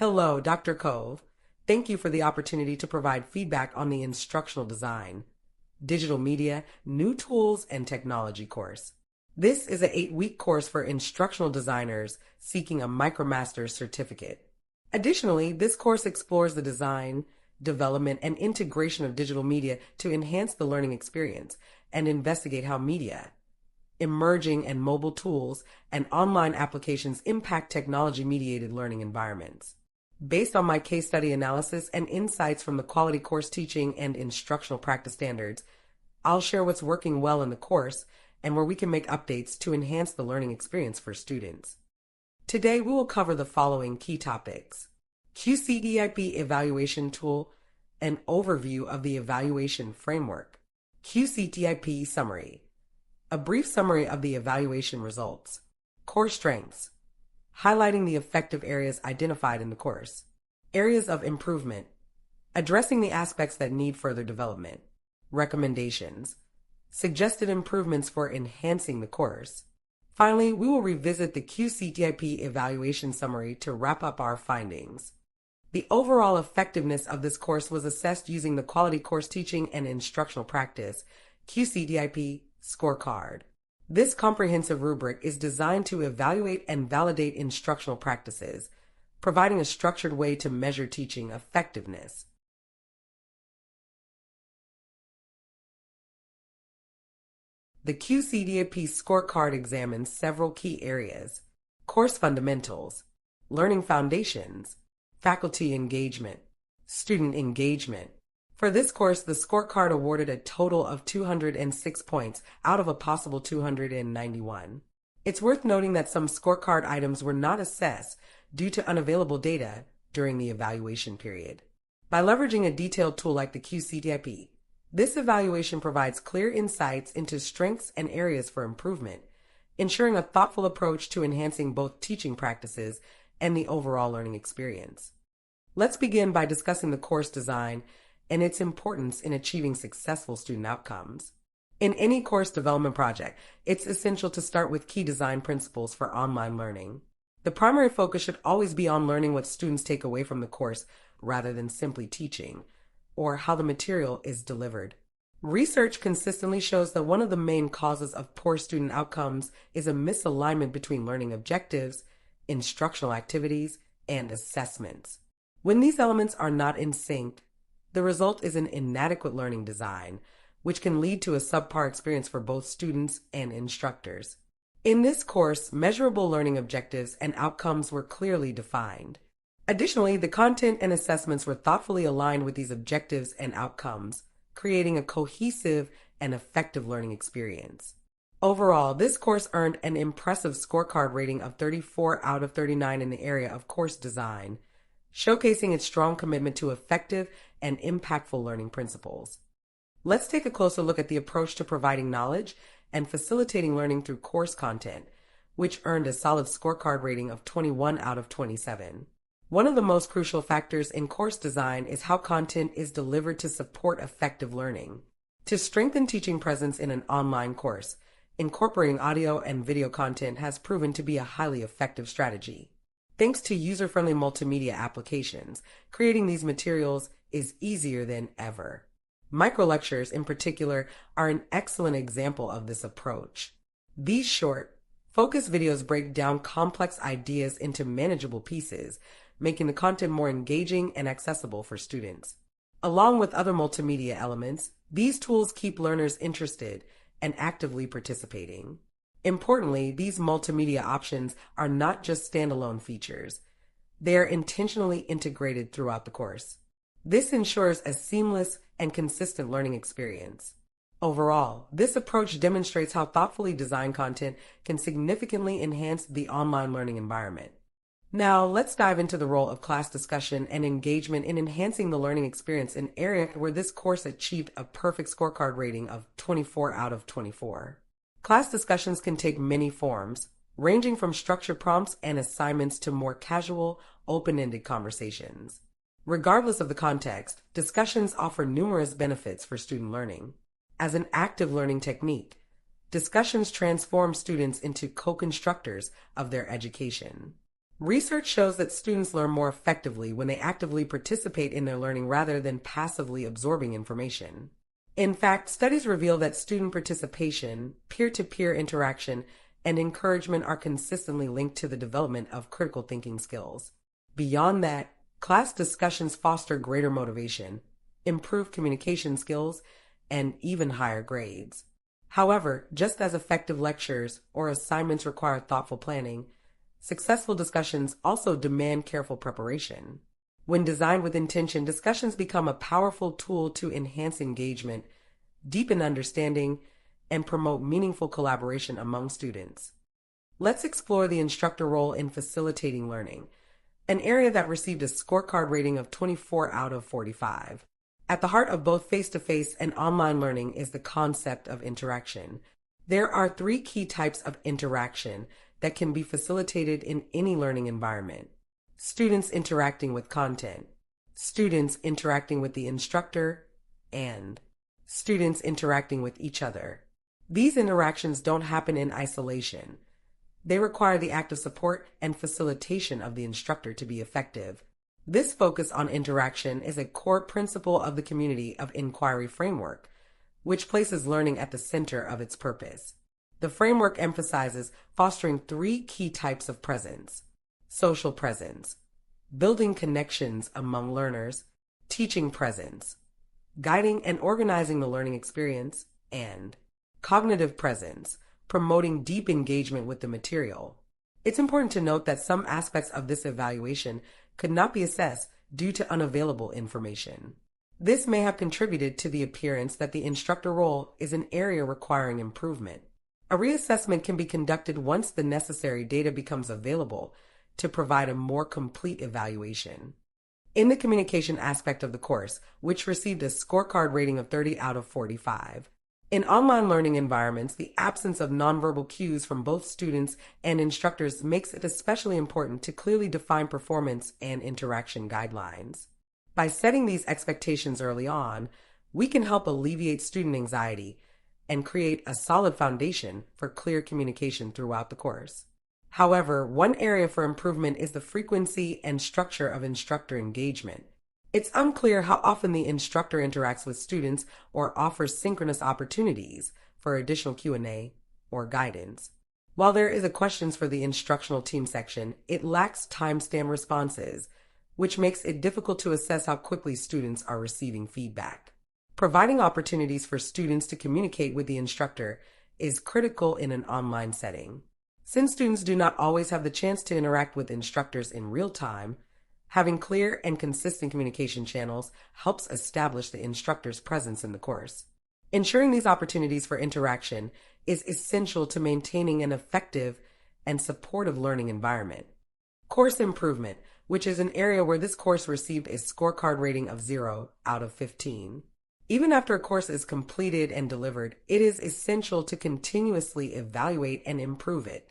Hello, Dr. Cove. Thank you for the opportunity to provide feedback on the Instructional Design, Digital Media, New Tools, and Technology course. This is an 8-week course for instructional designers seeking a MicroMaster's certificate. Additionally, this course explores the design, development, and integration of digital media to enhance the learning experience and investigate how media, emerging and mobile tools, and online applications impact technology-mediated learning environments. Based on my case study analysis and insights from the quality course teaching and instructional practice standards, I'll share what's working well in the course and where we can make updates to enhance the learning experience for students. Today, we will cover the following key topics: QCDIP evaluation tool, an overview of the evaluation framework, QCDIP summary, a brief summary of the evaluation results, core strengths, highlighting the effective areas identified in the course, areas of improvement, addressing the aspects that need further development, recommendations, suggested improvements for enhancing the course. Finally, we will revisit the QCDIP evaluation summary to wrap up our findings. The overall effectiveness of this course was assessed using the Quality Course Teaching and Instructional Practice QCDIP scorecard. This comprehensive rubric is designed to evaluate and validate instructional practices, providing a structured way to measure teaching effectiveness. The QCDIP scorecard examines several key areas: course fundamentals, learning foundations, faculty engagement, student engagement. For this course, the scorecard awarded a total of 206 points out of a possible 291. It's worth noting that some scorecard items were not assessed due to unavailable data during the evaluation period. By leveraging a detailed tool like the QCDIP, this evaluation provides clear insights into strengths and areas for improvement, ensuring a thoughtful approach to enhancing both teaching practices and the overall learning experience. Let's begin by discussing the course design and its importance in achieving successful student outcomes. In any course development project, it's essential to start with key design principles for online learning. The primary focus should always be on learning what students take away from the course rather than simply teaching, or how the material is delivered. Research consistently shows that one of the main causes of poor student outcomes is a misalignment between learning objectives, instructional activities, and assessments. When these elements are not in sync, the result is an inadequate learning design, which can lead to a subpar experience for both students and instructors. In this course, measurable learning objectives and outcomes were clearly defined. Additionally, the content and assessments were thoughtfully aligned with these objectives and outcomes, creating a cohesive and effective learning experience. Overall, this course earned an impressive scorecard rating of 34 out of 39 in the area of course design, showcasing its strong commitment to effective and impactful learning principles. Let's take a closer look at the approach to providing knowledge and facilitating learning through course content, which earned a solid scorecard rating of 21 out of 27. One of the most crucial factors in course design is how content is delivered to support effective learning. To strengthen teaching presence in an online course, incorporating audio and video content has proven to be a highly effective strategy. Thanks to user-friendly multimedia applications, creating these materials is easier than ever. Microlectures, in particular, are an excellent example of this approach. These short, focused videos break down complex ideas into manageable pieces, making the content more engaging and accessible for students. Along with other multimedia elements, these tools keep learners interested and actively participating. Importantly, these multimedia options are not just standalone features. They are intentionally integrated throughout the course. This ensures a seamless and consistent learning experience. Overall, this approach demonstrates how thoughtfully designed content can significantly enhance the online learning environment. Now, let's dive into the role of class discussion and engagement in enhancing the learning experience, an area where this course achieved a perfect scorecard rating of 24 out of 24. Class discussions can take many forms, ranging from structured prompts and assignments to more casual, open-ended conversations. Regardless of the context, discussions offer numerous benefits for student learning. As an active learning technique, discussions transform students into co-constructors of their education. Research shows that students learn more effectively when they actively participate in their learning rather than passively absorbing information. In fact, studies reveal that student participation, peer-to-peer interaction, and encouragement are consistently linked to the development of critical thinking skills. Beyond that, class discussions foster greater motivation, improve communication skills, and even higher grades. However, just as effective lectures or assignments require thoughtful planning, successful discussions also demand careful preparation. When designed with intention, discussions become a powerful tool to enhance engagement, deepen understanding, and promote meaningful collaboration among students. Let's explore the instructor role in facilitating learning, an area that received a scorecard rating of 24 out of 45. At the heart of both face-to-face and online learning is the concept of interaction. There are three key types of interaction that can be facilitated in any learning environment: students interacting with content, students interacting with the instructor, and students interacting with each other. These interactions don't happen in isolation. They require the active support and facilitation of the instructor to be effective. This focus on interaction is a core principle of the community of inquiry framework, which places learning at the center of its purpose. The framework emphasizes fostering three key types of presence: social presence, building connections among learners; teaching presence, guiding and organizing the learning experience; and cognitive presence, promoting deep engagement with the material. It's important to note that some aspects of this evaluation could not be assessed due to unavailable information. This may have contributed to the appearance that the instructor role is an area requiring improvement. A reassessment can be conducted once the necessary data becomes available to provide a more complete evaluation. In the communication aspect of the course, which received a scorecard rating of 30 out of 45, in online learning environments, the absence of nonverbal cues from both students and instructors makes it especially important to clearly define performance and interaction guidelines. By setting these expectations early on, we can help alleviate student anxiety and create a solid foundation for clear communication throughout the course. However, one area for improvement is the frequency and structure of instructor engagement. It's unclear how often the instructor interacts with students or offers synchronous opportunities for additional Q&A or guidance. While there is a questions for the instructional team section, it lacks timestamp responses, which makes it difficult to assess how quickly students are receiving feedback. Providing opportunities for students to communicate with the instructor is critical in an online setting. Since students do not always have the chance to interact with instructors in real time, having clear and consistent communication channels helps establish the instructor's presence in the course. Ensuring these opportunities for interaction is essential to maintaining an effective and supportive learning environment. Course improvement, which is an area where this course received a scorecard rating of 0 out of 15. Even after a course is completed and delivered, it is essential to continuously evaluate and improve it.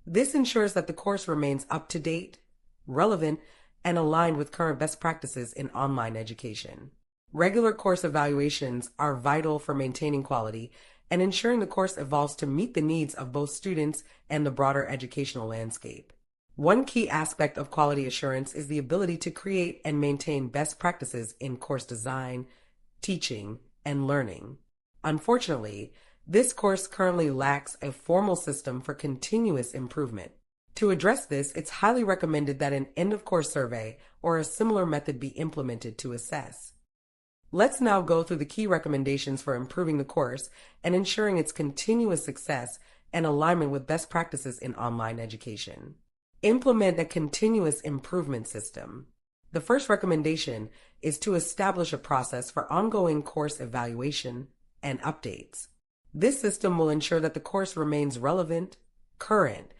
This ensures that the course remains up to date, relevant, and aligned with current best practices in online education. Regular course evaluations are vital for maintaining quality and ensuring the course evolves to meet the needs of both students and the broader educational landscape. One key aspect of quality assurance is the ability to create and maintain best practices in course design, teaching, and learning. Unfortunately, this course currently lacks a formal system for continuous improvement. To address this, it's highly recommended that an end-of-course survey or a similar method be implemented to assess. Let's now go through the key recommendations for improving the course and ensuring its continuous success and alignment with best practices in online education. Implement a continuous improvement system. The first recommendation is to establish a process for ongoing course evaluation and updates. This system will ensure that the course remains relevant, current,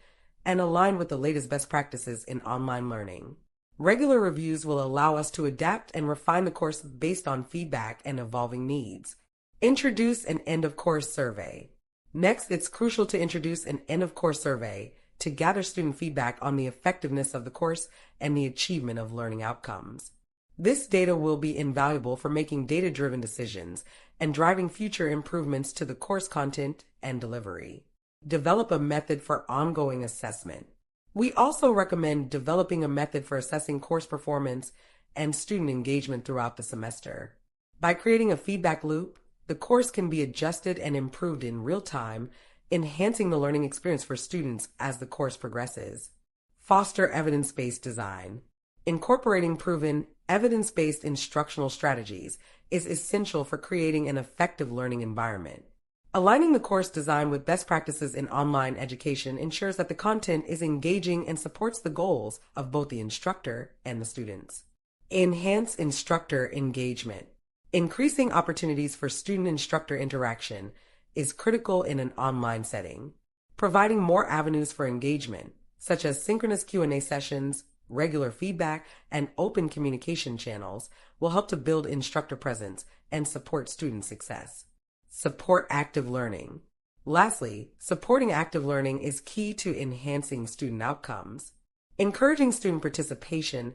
and aligned with the latest best practices in online learning. Regular reviews will allow us to adapt and refine the course based on feedback and evolving needs. Introduce an end-of-course survey. Next, it's crucial to introduce an end-of-course survey to gather student feedback on the effectiveness of the course and the achievement of learning outcomes. This data will be invaluable for making data-driven decisions and driving future improvements to the course content and delivery. Develop a method for ongoing assessment. We also recommend developing a method for assessing course performance and student engagement throughout the semester. By creating a feedback loop, the course can be adjusted and improved in real time, enhancing the learning experience for students as the course progresses. Foster evidence-based design. Incorporating proven, evidence-based instructional strategies is essential for creating an effective learning environment. Aligning the course design with best practices in online education ensures that the content is engaging and supports the goals of both the instructor and the students. Enhance instructor engagement. Increasing opportunities for student-instructor interaction is critical in an online setting. Providing more avenues for engagement, such as synchronous Q&A sessions, regular feedback, and open communication channels, will help to build instructor presence and support student success. Support active learning. Lastly, supporting active learning is key to enhancing student outcomes. Encouraging student participation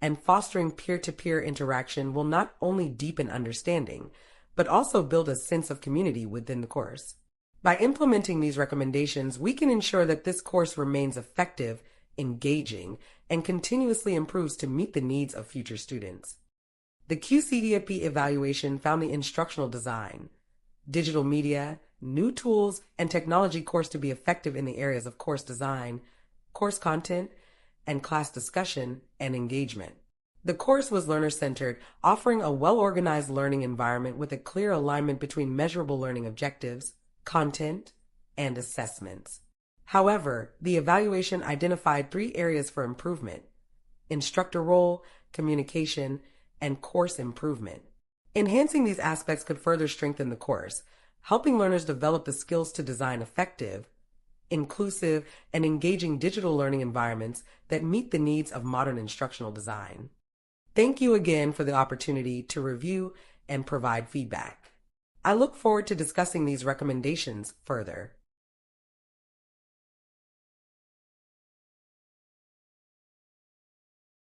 and fostering peer-to-peer interaction will not only deepen understanding, but also build a sense of community within the course. By implementing these recommendations, we can ensure that this course remains effective, engaging, and continuously improves to meet the needs of future students. The QCDAP evaluation found the instructional design, digital media, new tools, and technology course to be effective in the areas of course design, course content, and class discussion and engagement. The course was learner-centered, offering a well-organized learning environment with a clear alignment between measurable learning objectives, content, and assessments. However, the evaluation identified 3 areas for improvement: instructor role, communication, and course improvement. Enhancing these aspects could further strengthen the course, helping learners develop the skills to design effective, inclusive, and engaging digital learning environments that meet the needs of modern instructional design. Thank you again for the opportunity to review and provide feedback. I look forward to discussing these recommendations further.